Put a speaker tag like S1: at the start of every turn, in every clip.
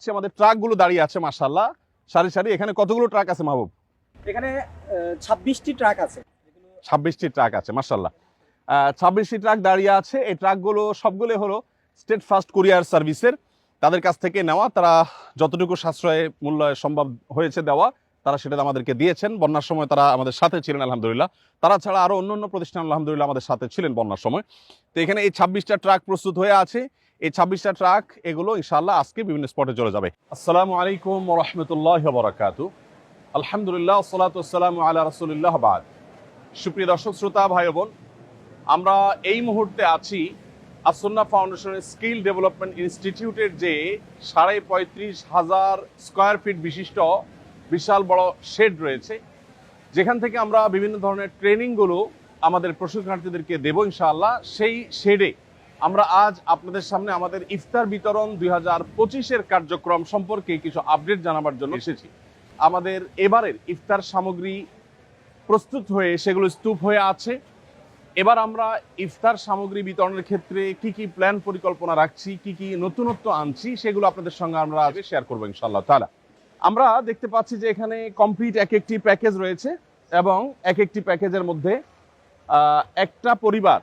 S1: আমাদের ট্রাকগুলো দাঁড়িয়ে আছে মাশাআল্লাহ সারি সারি। এখানে কতগুলো ট্রাক আছে মাহবুব?
S2: এখানে 26টি ট্রাক আছে।
S1: 26টি ট্রাক আছে মাশাআল্লাহ। 26টি ট্রাক দাঁড়িয়ে আছে। এই ট্রাকগুলো সবগুলো হলো স্টেট ফাস্ট কুরিয়ার সার্ভিসের, তাদের কাছ থেকে নেওয়া। তারা যতটুকু সাশ্রয়ে মূল্য সম্ভব হয়েছে দেওয়া, তারা সেটা আমাদেরকে দিয়েছেন। বন্যার সময় তারা আমাদের সাথে ছিলেন আলহামদুলিল্লাহ। তারা ছাড়া আরো অন্য প্রতিষ্ঠান আলহামদুলিল্লাহ আমাদের সাথে ছিলেন বন্যার সময়। তো এখানে এই 26টা ট্রাক প্রস্তুত হয়ে আছে। এই 26টা ট্রাক এগুলো ইনশাআল্লাহ আজকে বিভিন্ন স্পটে চলে যাবে। আসসালামু আলাইকুম ওয়া রাহমাতুল্লাহি ওয়া বারাকাতুহু। আলহামদুলিল্লাহ ওয়াসসালাতু ওয়াসসালামু আলা রাসূলিল্লাহ বাদ। সুপ্রিয় দর্শক শ্রোতা ভাই বোন, আমরা এই মুহূর্তে আছি আসন্না ফাউন্ডেশনের স্কিল ডেভেলপমেন্ট ইনস্টিটিউটের যে 35,500 স্কয়ার ফিট বিশিষ্ট বিশাল বড় শেড রয়েছে, যেখান থেকে আমরা বিভিন্ন ধরনের ট্রেনিংগুলো আমাদের প্রশিক্ষণার্থীদেরকে দেব ইনশাআল্লাহ। সেই শেডে আমরা আজ আপনাদের সামনে আমাদের ইফতার বিতরণ 2025-এর কার্যক্রম সম্পর্কে কিছু আপডেট জানাবার জন্য এসেছি। আমাদের এবারের ইফতার সামগ্রী প্রস্তুত হয়ে সেগুলো স্তূপ হয়ে আছে। এবার আমরা ইফতার সামগ্রী বিতরণের ক্ষেত্রে কি কি প্ল্যান পরিকল্পনা রাখছি, কি কি নতুনত্ব আনছি, সেগুলো আপনাদের সঙ্গে আমরা আগে শেয়ার করবো ইনশাআল্লাহ তাআলা। আমরা দেখতে পাচ্ছি যে এখানে কমপ্লিট এক একটি প্যাকেজ রয়েছে এবং এক একটি প্যাকেজের মধ্যে একটা পরিবার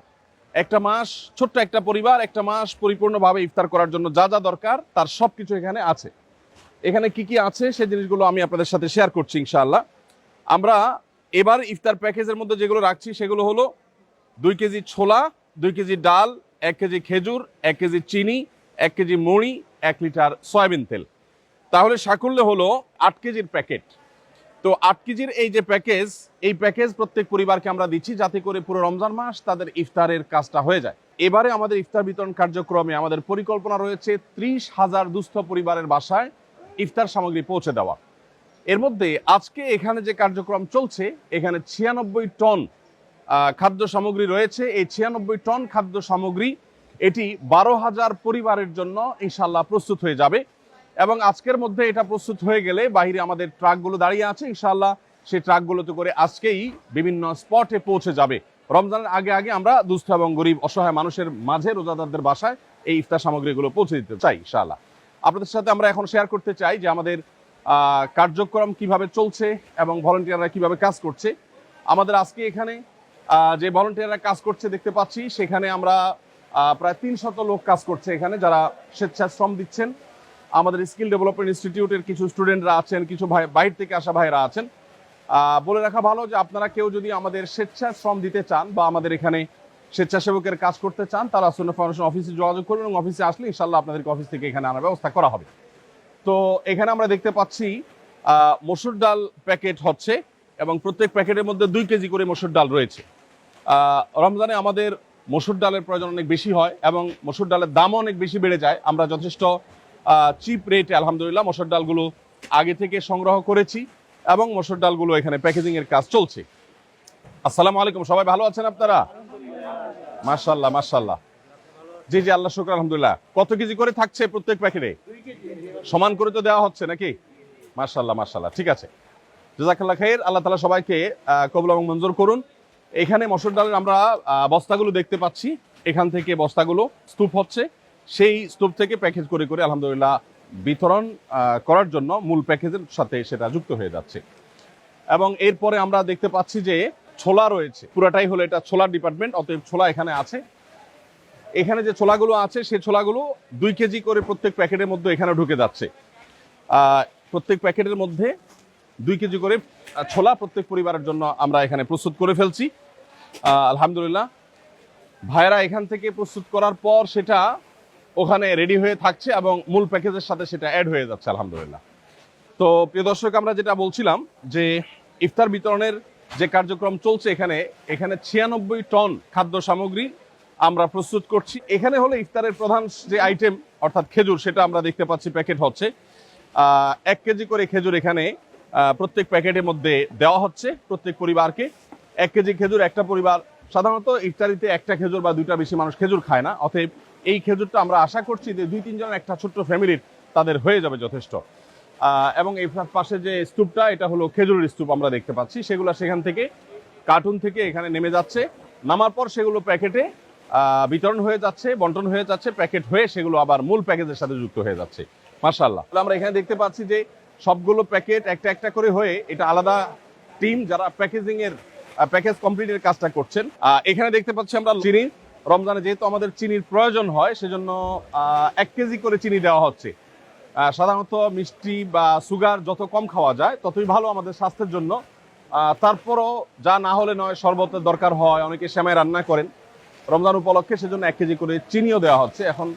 S1: একটা মাস, ছোট্ট একটা পরিবার একটা মাস পরিপূর্ণভাবে ইফতার করার জন্য যা যা দরকার তার সব কিছু এখানে আছে। এখানে কি কি আছে সেই জিনিসগুলো আমি আপনাদের সাথে শেয়ার করছি ইনশাআল্লাহ। আমরা এবার ইফতার প্যাকেজের মধ্যে যেগুলো রাখছি সেগুলো হলো 2 কেজি ছোলা, 2 কেজি ডাল, 1 কেজি খেজুর, 1 কেজি চিনি, 1 কেজি মুড়ি, 1 লিটার সয়াবিন তেল। তাহলে সাকুল্যে হলো 8 কেজির প্যাকেট। তো 8 কেজির এই যে প্যাকেজ, এই প্যাকেজ প্রত্যেক পরিবারকে আমরা দিচ্ছি যাতে করে পুরো রমজান মাস তাদের ইফতারের কাজটা হয়ে যায়। এবারে আমাদের ইফতার বিতরণ কার্যক্রমে আমাদের পরিকল্পনা রয়েছে 30,000 দুস্থ পরিবারের বাসায় ইফতার সামগ্রী পৌঁছে দেওয়া। এর মধ্যে আজকে এখানে যে কার্যক্রম চলছে, এখানে 96 টন খাদ্য সামগ্রী রয়েছে। এই 96 টন খাদ্য সামগ্রী এটি 12,000 পরিবারের জন্য ইনশাল্লাহ প্রস্তুত হয়ে যাবে। এবং আজকের মধ্যে এটা প্রস্তুত হয়ে গেলে বাইরে আমাদের ট্রাকগুলো দাঁড়িয়ে আছে, ইনশাল্লাহ সেই ট্রাকগুলোতে করে আজকেই বিভিন্ন স্পটে পৌঁছে যাবে। রমজানের আগে আগে আমরা দুস্থ এবং গরিব অসহায় মানুষের মাঝে রোজাদারদের বাসায় এই ইফতার সামগ্রীগুলো পৌঁছে দিতে চাই ইনশাআল্লাহ। আপনাদের সাথে আমরা এখন শেয়ার করতে চাই যে আমাদের কার্যক্রম কিভাবে চলছে এবং ভলান্টিয়াররা কিভাবে কাজ করছে। আমাদের আজকে এখানে যে ভলান্টিয়াররা কাজ করছে দেখতে পাচ্ছি, সেখানে আমরা প্রায় 300 লোক কাজ করছে এখানে, যারা স্বেচ্ছাশ্রম দিচ্ছেন। আমাদের স্কিল ডেভেলপমেন্ট ইনস্টিটিউটের কিছু স্টুডেন্টরা আছেন, কিছু ভাই বাইরে থেকে আসা ভাইরা আছেন। বলে রাখা ভালো যে আপনারা কেউ যদি আমাদের স্বেচ্ছাশ্রম দিতে চান বা আমাদের এখানে স্বেচ্ছাসেবকের কাজ করতে চান, তারা আসন্না ফাউন্ডেশন অফিসে যোগাযোগ করবেন এবং অফিসে আসলে ইনশাল্লাহ আপনাদেরকে অফিস থেকে এখানে আনার ব্যবস্থা করা হবে। তো এখানে আমরা দেখতে পাচ্ছি মসুর ডাল প্যাকেট হচ্ছে এবং প্রত্যেক প্যাকেটের মধ্যে 2 কেজি করে মসুর ডাল রয়েছে। রমজানে আমাদের মসুর ডালের প্রয়োজন অনেক বেশি হয় এবং মসুর ডালের দামও অনেক বেশি বেড়ে যায়। আমরা যথেষ্ট চিপ রেটে আলহামদুলিল্লাহ মসুর ডালগুলো আগে থেকে সংগ্রহ করেছি এবং মসুর ডালগুলো এখানে প্যাকেজিং এর কাজ চলছে। আসসালামু আলাইকুম, সবাই ভালো আছেন আপনারা? মাশাআল্লাহ মাশাআল্লাহ। জি জি, আল্লাহ শুকর আলহামদুলিল্লাহ। কত কেজি করে থাকছে প্রত্যেক প্যাকেটে?
S2: 2 কেজি।
S1: সমান করে তো দেওয়া হচ্ছে নাকি? মাশাআল্লাহ মাশাআল্লাহ, ঠিক আছে। জাযাকাল্লাহ খাইর। আল্লাহ তাআলা সবাইকে কবুল এবং মঞ্জুর করুন। এখানে মসুর ডালের আমরা বস্তাগুলো দেখতে পাচ্ছি, এখান থেকে বস্তাগুলো স্তূপ হচ্ছে, সেই স্তূপ থেকে প্যাকেজ করে করে আলহামদুলিল্লাহ বিতরণ করার জন্য মূল প্যাকেজের সাথে সেটা যুক্ত হয়ে যাচ্ছে। এবং এরপরে আমরা দেখতে পাচ্ছি যে ছোলা রয়েছে, পুরাটাই হলো এটা ছোলার ডিপার্টমেন্ট, অতএব ছোলা এখানে আছে। এখানে যে ছোলাগুলো আছে সেই ছোলাগুলো 2 কেজি করে প্রত্যেক প্যাকেটের মধ্যে এখানে ঢুকে যাচ্ছে। প্রত্যেক প্যাকেটের মধ্যে 2 কেজি করে ছোলা প্রত্যেক পরিবারের জন্য আমরা এখানে প্রস্তুত করে ফেলছি আলহামদুলিল্লাহ। ভাইয়েরা এখান থেকে প্রস্তুত করার পর সেটা ওখানে রেডি হয়ে থাকছে এবং মূল প্যাকেজের সাথে সেটা অ্যাড হয়ে যাচ্ছে আলহামদুলিল্লাহ। তো প্রিয় দর্শক, আমরা যেটা বলছিলাম যে ইফতার বিতরণের যে কার্যক্রম চলছে, এখানে 96 টন খাদ্য সামগ্রী আমরা প্রস্তুত করছি। এখানে হলো ইফতারের প্রধান যে আইটেম অর্থাৎ খেজুর, সেটা আমরা দেখতে পাচ্ছি প্যাকেট হচ্ছে। 1 কেজি করে খেজুর এখানে প্রত্যেক প্যাকেটের মধ্যে দেওয়া হচ্ছে প্রত্যেক পরিবারকে। 1 কেজি খেজুর একটা পরিবার, সাধারণত ইফতারিতে একটা খেজুর বা 2টা বেশি মানুষ খেজুর খায় না, অতএব এই খেজুরটা আমরা আশা করছি যে 2-3 জন একটা ছোট্ট ফ্যামিলির তাদের হয়ে যাবে যথেষ্ট। এবং এই পাশে যে স্তূপটা, এটা হলো খেজুরের স্তূপ আমরা দেখতে পাচ্ছি, সেগুলো সেখান থেকে কার্টুন থেকে এখানে নেমে যাচ্ছে। নামার পর সেগুলো প্যাকেটে বিতরণ হয়ে যাচ্ছে, বন্টন হয়ে যাচ্ছে, প্যাকেট হয়ে সেগুলো আবার মূল প্যাকেজের সাথে যুক্ত হয়ে যাচ্ছে। মাশাআল্লাহ। আমরা এখানে দেখতে পাচ্ছি যে সবগুলো প্যাকেট একটা একটা করে হয়ে এটা আলাদা টিম যারা প্যাকেজিং এর প্যাকেজ কমপ্লিটের কাজটা করছেন। এখানে দেখতে পাচ্ছি আমরা চিনি, রমজানে যেহেতু আমাদের চিনির প্রয়োজন হয় সেজন্য 1 কেজি করে চিনি দেওয়া হচ্ছে। সাধারণত মিষ্টি বা সুগার যত কম খাওয়া যায় ততই ভালো আমাদের স্বাস্থ্যের জন্য। তারপরও যা না হলে নয়, শরবতের দরকার হয়, অনেকে সেমাই রান্না করেন রমজান উপলক্ষে, সেজন্য 1 কেজি করে চিনিও দেওয়া হচ্ছে। এখন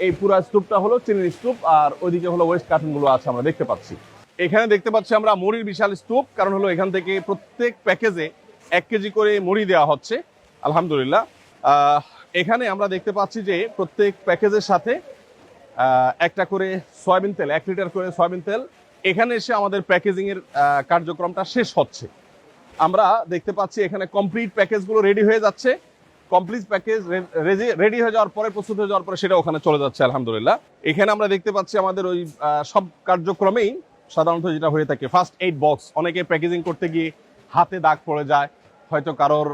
S1: এই পুরো স্তূপটা হলো চিনির স্তূপ, আর ওইদিকে হলো ওয়েস্ট কার্টুনগুলো আছে আমরা দেখতে পাচ্ছি। এখানে দেখতে পাচ্ছি আমরা মুড়ির বিশাল স্তূপ, কারণ হলো এখান থেকে প্রত্যেক প্যাকেজে 1 কেজি করে মুড়ি দেওয়া হচ্ছে আলহামদুলিল্লাহ। এখানে আমরা দেখতে পাচ্ছি যে প্রত্যেক প্যাকেজের সাথে একটা করে সয়াবিন তেল, 1 লিটার করে সয়াবিন তেল এখানে এসে আমাদের প্যাকেজিং এর কার্যক্রমটা শেষ হচ্ছে। আমরা দেখতে পাচ্ছি এখানে কমপ্লিট প্যাকেজগুলো রেডি হয়ে যাচ্ছে। কমপ্লিট প্যাকেজ রেডি হয়ে যাওয়ার পরে, প্রস্তুত হয়ে যাওয়ার পরে সেটা ওখানে চলে যাচ্ছে আলহামদুলিল্লাহ। এখানে আমরা দেখতে পাচ্ছি আমাদের ওই সব কার্যক্রমেই সাধারণত যেটা হয়ে থাকে ফার্স্ট এইড বক্স, অনেকে প্যাকেজিং করতে গিয়ে হাতে দাগ পড়ে যায়, হয়তো কারোর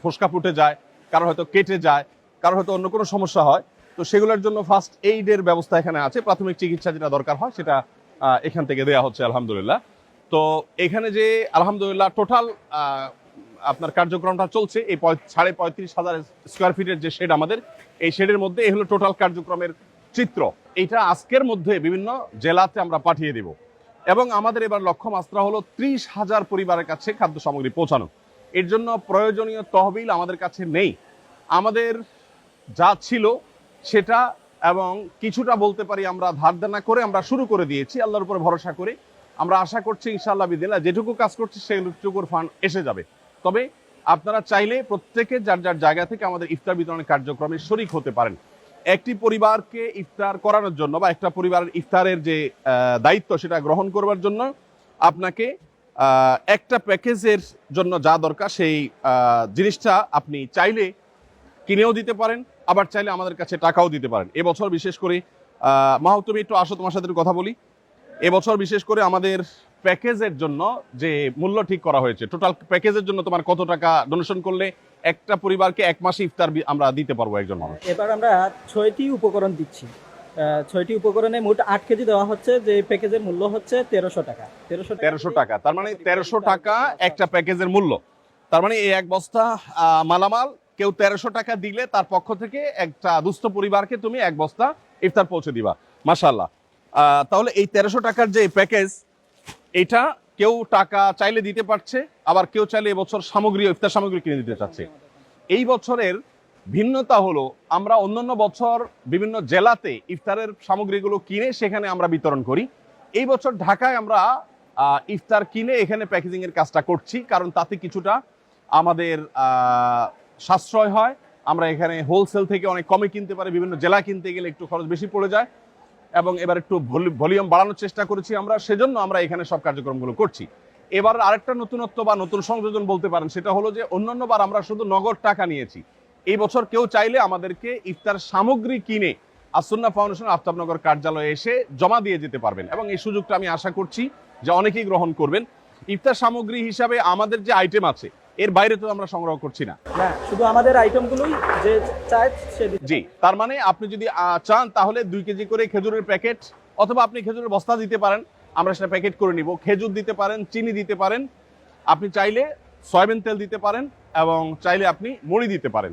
S1: ফোসকা ফুটে যায়, কারোর হয়তো কেটে যায়, কারোর হয়তো অন্য কোনো সমস্যা হয়। তো সেগুলোর জন্য ফার্স্ট এইডের ব্যবস্থা এখানে আছে, প্রাথমিক চিকিৎসা যেটা দরকার হয় সেটা এখান থেকে দেওয়া হচ্ছে আলহামদুলিল্লাহ। তো এখানে যে আলহামদুলিল্লাহ টোটাল আপনার কার্যক্রমটা চলছে, এই 35,500 স্কোয়ার ফিটের যে শেড আমাদের, এই শেডের মধ্যে এই হলো টোটাল কার্যক্রমের চিত্র। এইটা আজকের মধ্যে বিভিন্ন জেলাতে আমরা পাঠিয়ে দেব, এবং আমাদের এবার লক্ষ্যমাত্রা হলো 30,000 পরিবারের কাছে খাদ্য সামগ্রী পৌঁছানো। এর জন্য প্রয়োজনীয় তহবিল আমাদের কাছে নেই, আমাদের যা ছিল সেটা এবং কিছুটা বলতে পারি আমরা ধার দেনা করে আমরা শুরু করে দিয়েছি আল্লাহর উপরে ভরসা করে। আমরা আশা করছি ইনশাআল্লাহ বিদিল্লাহ যেটুকু কাজ করছি সেটুকুর ফান্ড এসে যাবে। তবে আপনারা চাইলে প্রত্যেকে যার যার জায়গা থেকে আমাদের ইফতার বিতরণের কার্যক্রমে শরিক হতে পারেন। একটি পরিবারকে ইফতার করানোর জন্য বা একটা পরিবারের ইফতারের যে দায়িত্ব সেটা গ্রহণ করবার জন্য আপনাকে একটা প্যাকেজের জন্য যা দরকার সেই জিনিসটা আপনি চাইলে কিনেও দিতে পারেন, আবার চাইলে আমাদের কাছে টাকাও দিতে পারেন। এবছর বিশেষ করে মাহবুব, তুমি একটু আসো, তোমার সাথে কথা বলি। এবছর বিশেষ করে আমাদের প্যাকেজের জন্য যে মূল্য ঠিক করা হয়েছে, টোটাল প্যাকেজের জন্য তোমার কত টাকা ডোনেশন করলে একটা পরিবারকে 1 মাসে ইফতার আমরা দিতে পারবো একজন মানুষ?
S2: এবার আমরা 6টি উপকরণ দিচ্ছি। 6টি উপকরণে মোট 8 কেজি দেওয়া হচ্ছে, যে প্যাকেজের মূল্য হচ্ছে 1300 টাকা।
S1: 1300 টাকা, তার মানে 1300 টাকা একটা প্যাকেজের মূল্য। তার মানে এই 1 বস্তা মালামাল কেউ 1300 টাকা দিলে তার পক্ষ থেকে একটা দুস্থ পরিবারকে তুমি 1 বস্তা ইফতার পৌঁছে দিবা। মাশাআল্লাহ। তাহলে এই 1300 টাকার যে প্যাকেজ, এটা কেউ টাকা চাইলে দিতে পারছে, আবার কেউ চাইলে এবছর সামগ্রী, ইফতার সামগ্রী কিনে দিতে চাচ্ছে। এই বছরের ভিন্নতা হলো আমরা অন্যান্য বছর বিভিন্ন জেলাতে ইফতারের সামগ্রীগুলো কিনে সেখানে আমরা বিতরণ করি। এই বছর ঢাকায় আমরা ইফতার কিনে এখানে প্যাকেজিং এর কাজটা করছি, কারণ তাতে কিছুটা আমাদের সাশ্রয় হয়। আমরা এখানে হোলসেল থেকে অনেক কমে কিনতে পারি, বিভিন্ন জেলা কিনতে গেলে একটু খরচ বেশি পড়ে যায়, এবং এবার একটু ভলিউম বাড়ানোর চেষ্টা করেছি আমরা, সেজন্য আমরা এখানে সব কার্যক্রমগুলো করছি। এবার আরেকটা নতুনত্ব বা নতুন সংযোজন বলতে পারেন, সেটা হলো যে অন্যান্যবার আমরা শুধু নগদ টাকা নিয়েছি, এই বছর কেউ চাইলে আমাদেরকে ইফতার সামগ্রী কিনে আসুন্নাহ ফাউন্ডেশন আফতাবনগর কার্যালয়ে এসে জমা দিয়ে যেতে পারবেন, এবং এই সুযোগটা আমি আশা করছি যে অনেকেই গ্রহণ করবেন। ইফতার সামগ্রী হিসাবে আমাদের যে আইটেম আছে এর বাইরে তো আমরা সংগ্রহ করছি না,
S2: শুধু আমাদের আইটেমগুলোই যে চায় সে দিতে।
S1: জি, তার মানে আপনি যদি চান তাহলে 2 কেজি করে খেজুরের প্যাকেট, অথবা আপনি খেজুরের বস্তা দিতে পারেন, আমরা সেটা প্যাকেট করে নিব। খেজুর দিতে পারেন, চিনি দিতে পারেন, আপনি চাইলে সয়াবিন তেল দিতে পারেন, এবং চাইলে আপনি মুড়ি দিতে পারেন।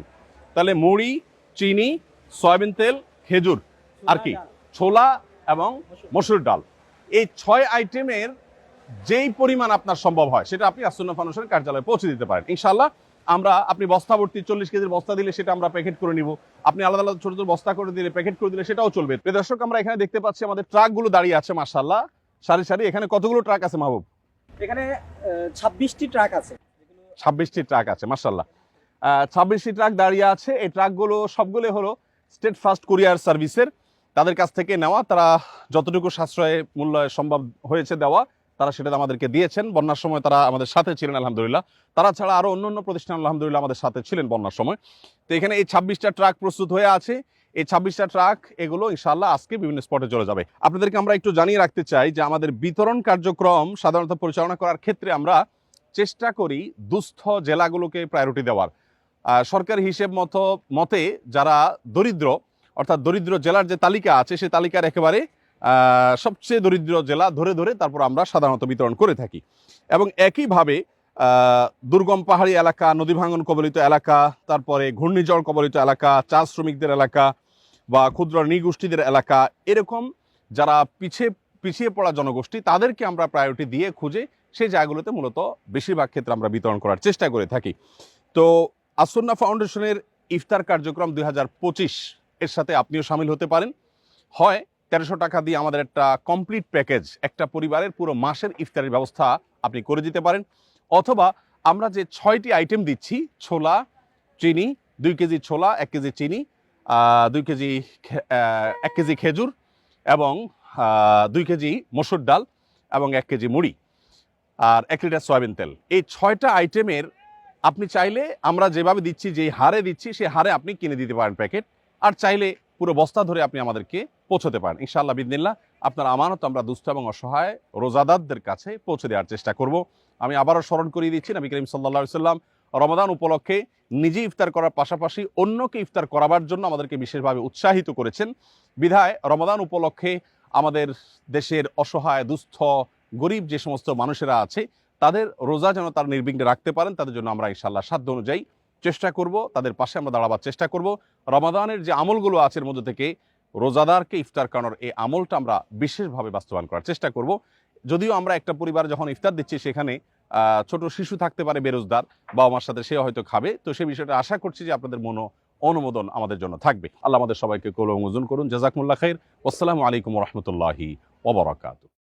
S1: তাহলে মুড়ি, চিনি, সয়াবিন তেল, খেজুর, আর কি ছোলা এবং মসুর ডাল, এই 6 আইটেমের যেই পরিমাণ আপনার সম্ভব হয় সেটা আপনি আসুন্নাহ ফাউন্ডেশনের কার্যালয়ে পৌঁছে দিতে পারেন ইনশাআল্লাহ। আমরা আপনি বস্তা ভর্তি 40 কেজির বস্তা দিলে সেটা আমরা প্যাকেট করে নিব, আপনি আলাদা আলাদা ছোট ছোট বস্তা করে দিলে, প্যাকেট করে দিলে সেটাও চলবে। প্রিয় দর্শক, আমরা এখানে দেখতে পাচ্ছি আমাদের ট্রাকগুলো দাঁড়িয়ে আছে মাশাআল্লাহ সারি সারি। এখানে কতগুলো ট্রাক আছে মাহবুব?
S2: এখানে 26টি ট্রাক আছে।
S1: 26টি ট্রাক আছে মাশাআল্লাহ। 26টি ট্রাক দাঁড়িয়ে আছে। এই ট্রাকগুলো সবগুলো হলো স্টেট ফার্স্ট কুরিয়ার সার্ভিসের, তাদের কাছ থেকে নেওয়া। তারা যতটুকু সাশ্রয় মূল্য সম্ভব হয়েছে দেওয়া, তারা সেটা আমাদেরকে দিয়েছেন। বন্যার সময় তারা আমাদের সাথে ছিলেন আলহামদুলিল্লাহ। তারা ছাড়া আরো অন্য প্রতিষ্ঠান আলহামদুলিল্লাহ আমাদের সাথে ছিলেন বন্যার সময়। তো এখানে এই 26টা ট্রাক প্রস্তুত হয়ে আছে। এই 26টা ট্রাক এগুলো ইনশাআল্লাহ আজকে বিভিন্ন স্পটে চলে যাবে। আপনাদেরকে আমরা একটু জানিয়ে রাখতে চাই যে আমাদের বিতরণ কার্যক্রম সাধারণত পরিচালনা করার ক্ষেত্রে আমরা চেষ্টা করি দুস্থ জেলাগুলোকে প্রায়োরিটি দেওয়ার। সরকারি হিসেব মতে যারা দরিদ্র, অর্থাৎ দরিদ্র জেলার যে তালিকা আছে সেই তালিকার একেবারে সবচেয়ে দরিদ্র জেলা ধরে ধরে তারপর আমরা সাধারণত বিতরণ করে থাকি। এবং একইভাবে দুর্গম পাহাড়ি এলাকা, নদী ভাঙন কবলিত এলাকা, তারপরে ঘূর্ণিঝড় কবলিত এলাকা, চা শ্রমিকদের এলাকা বা ক্ষুদ্র নৃগোষ্ঠীদের এলাকা, এরকম যারা পিছিয়ে পড়া জনগোষ্ঠী তাদেরকে আমরা প্রায়োরিটি দিয়ে খুঁজে সেই জায়গাগুলোতে মূলত বেশিরভাগ ক্ষেত্রে আমরা বিতরণ করার চেষ্টা করে থাকি। তো আসন্না ফাউন্ডেশনের ইফতার কার্যক্রম 2025 এর সাথে আপনিও সামিল হতে পারেন। হয় 1300 টাকা দিয়ে আমাদের একটা কমপ্লিট প্যাকেজ, একটা পরিবারের পুরো মাসের ইফতারের ব্যবস্থা আপনি করে দিতে পারেন, অথবা আমরা যে 6টি আইটেম দিচ্ছি, ছোলা, চিনি, 2 কেজি ছোলা, 1 কেজি চিনি, 1 কেজি খেজুর এবং 2 কেজি মসুর ডাল এবং 1 কেজি মুড়ি আর 1 লিটার সয়াবিন তেল, এই 6টা আইটেমের আপনি চাইলে আমরা যেভাবে দিচ্ছি, যেই হারে দিচ্ছি সেই হারে আপনি কিনে দিতে পারেন প্যাকেট, আর চাইলে পুরো বস্তা ধরে আপনি আমাদেরকে পৌঁছতে পারেন। ইনশাআল্লাহ বিদিনিল্লাহ আপনার আমানত আমরা দুস্থ এবং অসহায় রোজাদারদের কাছে পৌঁছে দেওয়ার চেষ্টা করব। আমি আবারও স্মরণ করিয়ে দিচ্ছি, নবী করিম সাল্লাল্লাহু আলাইহি সাল্লাম রমাদান উপলক্ষে নিজে ইফতার করার পাশাপাশি অন্যকে ইফতার করাবার জন্য আমাদেরকে বিশেষভাবে উৎসাহিত করেছেন। বিধায় রমাদান উপলক্ষে আমাদের দেশের অসহায়, দুস্থ, গরিব যে সমস্ত মানুষেরা আছে তাদের রোজা যেন তারা নির্বিঘ্নে রাখতে পারেন, তাদের জন্য আমরা ইনশাআল্লাহ সাধ্য অনুযায়ী চেষ্টা করব, তাদের পাশে আমরা দাঁড়াবার চেষ্টা করব। রমাদানের যে আমলগুলো আছে এর মধ্যে থেকে রোজাদারকে ইফতার করানোর এই আমলটা আমরা বিশেষভাবে বাস্তবায়ন করার চেষ্টা করব। যদিও আমরা একটা পরিবারে যখন ইফতার দিচ্ছি সেখানে ছোট শিশু থাকতে পারে বেরোজগার, বাবা মার সাথে সে হয়তো খাবে, তো সেই বিষয়টা আশা করছি যে আপনাদের অনুমোদন আমাদের জন্য থাকবে। আল্লাহ আমাদের সবাইকে কবুল ও মঞ্জুর করুন। জাযাকুমুল্লাহ খাইর। আসসালামু আলাইকুম ওয়া রাহমাতুল্লাহি ওয়া বারাকাতুহু।